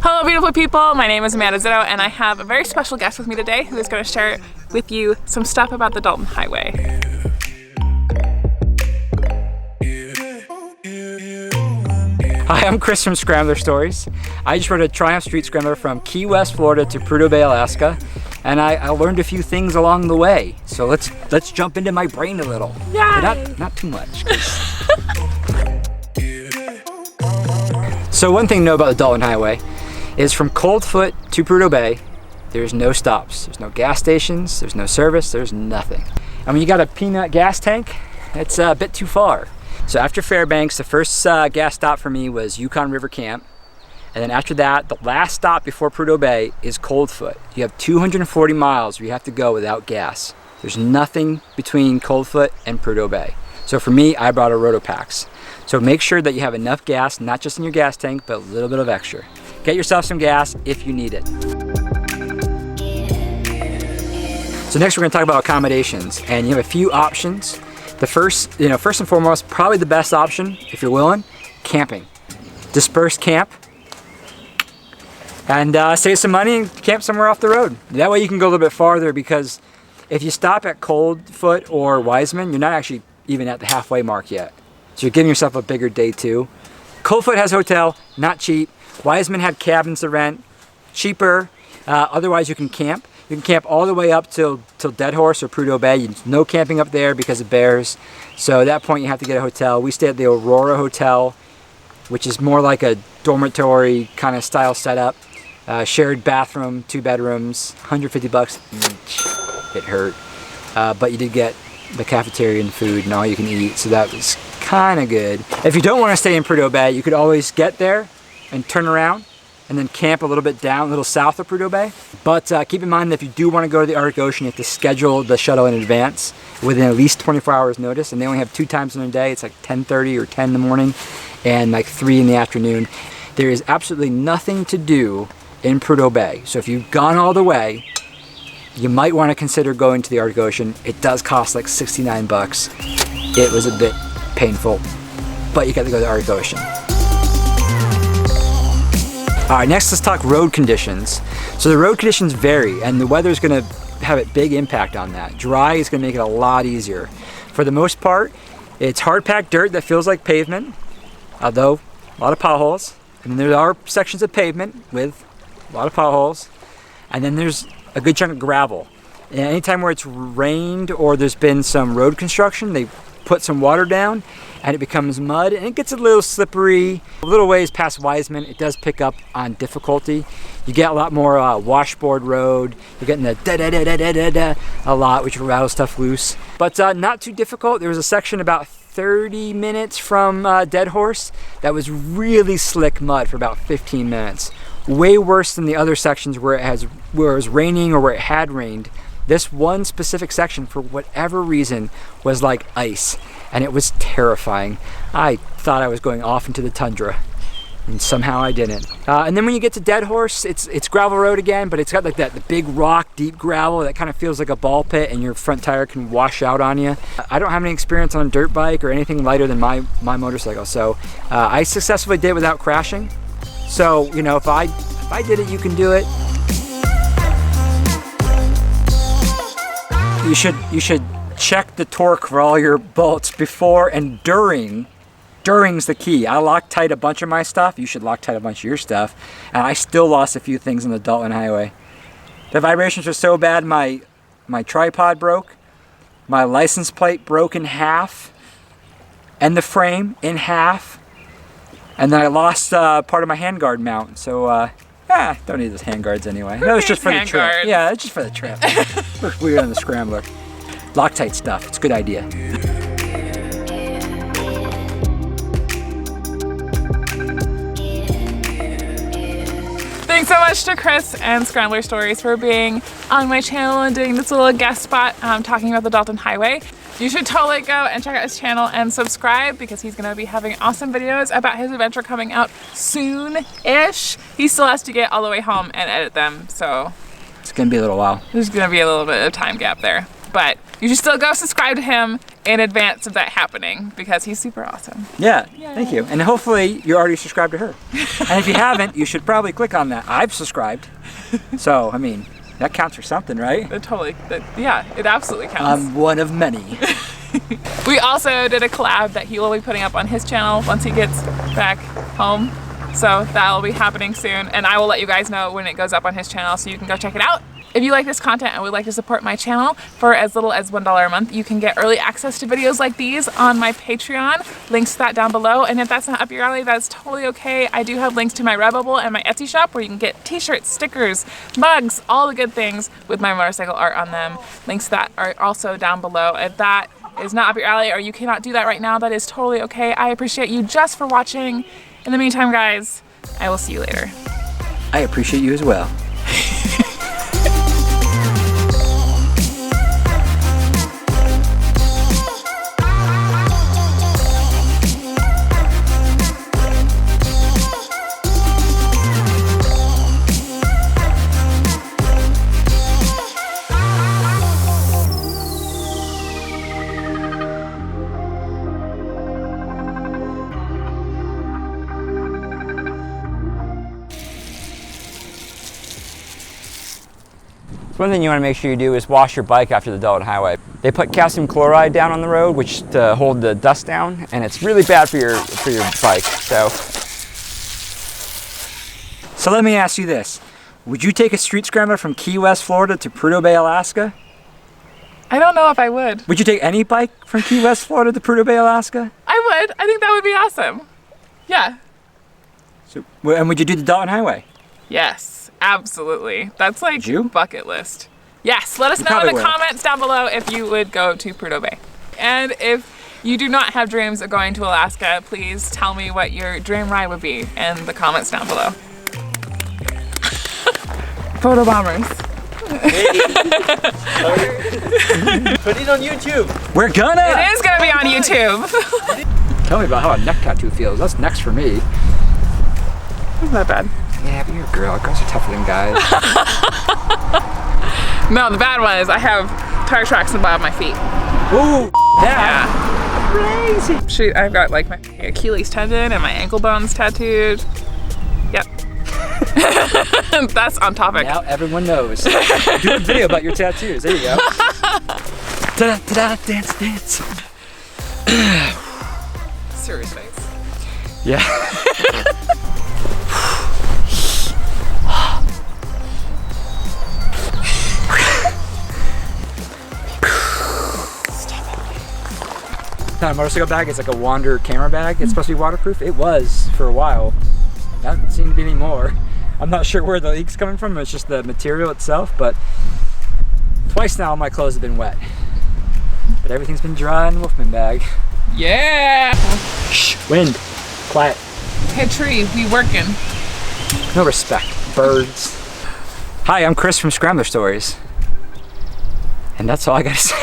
Hello beautiful people, my name is Amanda Zitto and I have a very special guest with me today who is going to share with you some stuff about the Dalton Highway. Hi, I'm Chris from Scrambler Stories. I just rode a Triumph Street Scrambler from Key West, Florida to Prudhoe Bay, Alaska, and I learned a few things along the way. So let's jump into my brain a little. Yay! But not too much. So one thing to know about the Dalton Highway is from Cold Foot to Prudhoe Bay, there's no stops. There's no gas stations, there's no service, there's nothing. I mean, you got a peanut gas tank, it's a bit too far. So after Fairbanks, the first gas stop for me was Yukon River Camp. And then after that, the last stop before Prudhoe Bay is Cold Foot. You have 240 miles where you have to go without gas. There's nothing between Cold Foot and Prudhoe Bay. So for me, I brought a Rotopax. So make sure that you have enough gas, not just in your gas tank, but a little bit of extra. Get yourself some gas if you need it. So next we're gonna talk about accommodations, and you have a few options. The first and foremost, probably the best option, if you're willing, camping. Disperse camp and save some money and camp somewhere off the road. That way you can go a little bit farther, because if you stop at Cold Foot or Wiseman, you're not actually even at the halfway mark yet. So you're giving yourself a bigger day too. Cold Foot has hotel, not cheap. Wiseman had cabins to rent, cheaper. Otherwise you can camp. You can camp all the way up till Dead Horse or Prudhoe Bay. No camping up there because of bears. So at that point you have to get a hotel. We stayed at the Aurora Hotel, which is more like a dormitory kind of style setup. Shared bathroom, 2 bedrooms, $150 each. It hurt. But you did get the cafeteria and food and all you can eat, so that was kind of good. If you don't want to stay in Prudhoe Bay, you could always get there and turn around and then camp a little bit down, a little south of Prudhoe Bay. But keep in mind that if you do want to go to the Arctic Ocean, you have to schedule the shuttle in advance within at least 24 hours notice, and they only have 2 times in a day. It's like 10:30 or 10 in the morning and like 3 in the afternoon. There is absolutely nothing to do in Prudhoe Bay. So if you've gone all the way, you might want to consider going to the Arctic Ocean. It does cost like 69 bucks. It was a bit painful, but you got to go to the Arctic Ocean. All right, next let's talk road conditions. So the road conditions vary, and the weather is going to have a big impact on that. Dry is going to make it a lot easier. For the most part, it's hard-packed dirt that feels like pavement, although a lot of potholes. And then there are sections of pavement with a lot of potholes. And then there's a good chunk of gravel. And anytime where it's rained or there's been some road construction, they put some water down and it becomes mud and it gets a little slippery. A little ways past Wiseman, it does pick up on difficulty. You get a lot more washboard road. You're getting the da-da-da-da-da-da a lot, which will rattle stuff loose. But not too difficult. There was a section about 30 minutes from Dead Horse that was really slick mud for about 15 minutes. Way worse than the other sections where it was raining or where it had rained. This one specific section, for whatever reason, was like ice, and it was terrifying. I thought I was going off into the tundra, and somehow I didn't. And then when you get to Dead Horse, it's gravel road again, but it's got like the big rock, deep gravel that kind of feels like a ball pit, and your front tire can wash out on you. I don't have any experience on a dirt bike or anything lighter than my motorcycle, so I successfully did it without crashing. So, if I did it, you can do it. You should check the torque for all your bolts before and during. During's the key. I Loctite a bunch of my stuff. You should Loctite a bunch of your stuff. And I still lost a few things on the Dalton Highway. The vibrations were so bad, my tripod broke. My license plate broke in half. And the frame in half. And then I lost part of my handguard mount, so don't need those handguards anyway. That was just for the trip. Yeah, it's just for the trip. Looks weird on the Scrambler. Loctite stuff, it's a good idea. Thanks so much to Chris and Scrambler Stories for being on my channel and doing this little guest spot talking about the Dalton Highway. You should totally go and check out his channel and subscribe, because he's going to be having awesome videos about his adventure coming out soon-ish. He still has to get all the way home and edit them, so it's going to be a little while. There's going to be a little bit of time gap there. but you should still go subscribe to him in advance of that happening because he's super awesome. Yeah, thank you. And hopefully you're already subscribed to her. And if you haven't, you should probably click on that. I've subscribed. So, I mean, that counts for something, right? Yeah, it absolutely counts. I'm one of many. We also did a collab that he will be putting up on his channel once he gets back home. So that'll be happening soon, and I will let you guys know when it goes up on his channel so you can go check it out. If you like this content and would like to support my channel for as little as $1 a month, you can get early access to videos like these on my Patreon. Links to that down below. And if that's not up your alley, that's totally okay. I do have links to my Redbubble and my Etsy shop where you can get t-shirts, stickers, mugs, all the good things with my motorcycle art on them. Links to that are also down below. If that is not up your alley or you cannot do that right now, that is totally okay. I appreciate you just for watching. In the meantime, guys, I will see you later. I appreciate you as well. One thing you want to make sure you do is wash your bike after the Dalton Highway. They put calcium chloride down on the road, which to hold the dust down, and it's really bad for your bike. So let me ask you this: would you take a street scrambler from Key West, Florida, to Prudhoe Bay, Alaska? I don't know if I would. Would you take any bike from Key West, Florida, to Prudhoe Bay, Alaska? I would. I think that would be awesome. Yeah. So, and would you do the Dalton Highway? Yes. Absolutely. That's like you? Bucket list. Yes, let us know in the comments down below if you would go to Prudhoe Bay. And if you do not have dreams of going to Alaska, please tell me what your dream ride would be in the comments down below. Photo bombers. Put it on YouTube. We're gonna! It is gonna be on YouTube. Tell me about how a neck tattoo feels. That's next for me. Isn't that bad? Yeah, but you're a girl. Girls are tougher than guys. No, the bad one is I have tire tracks in the bottom of my feet. Ooh, Yeah. crazy. Shoot, I've got like my Achilles tendon and my ankle bones tattooed. Yep. That's on topic. Now everyone knows. Do a video about your tattoos. There you go. Ta-da, ta-da, dance, dance. Serious face. Yeah. Not a motorcycle bag, it's like a Wander camera bag. It's supposed to be waterproof. It was for a while. Doesn't seem to be anymore. I'm not sure where the leak's coming from. It's just the material itself, but twice now my clothes have been wet. But everything's been dry in the Wolfman bag. Yeah. Shh, wind, quiet. Hey tree, we working. No respect, birds. Hi, I'm Chris from Scrambler Stories. And that's all I gotta say.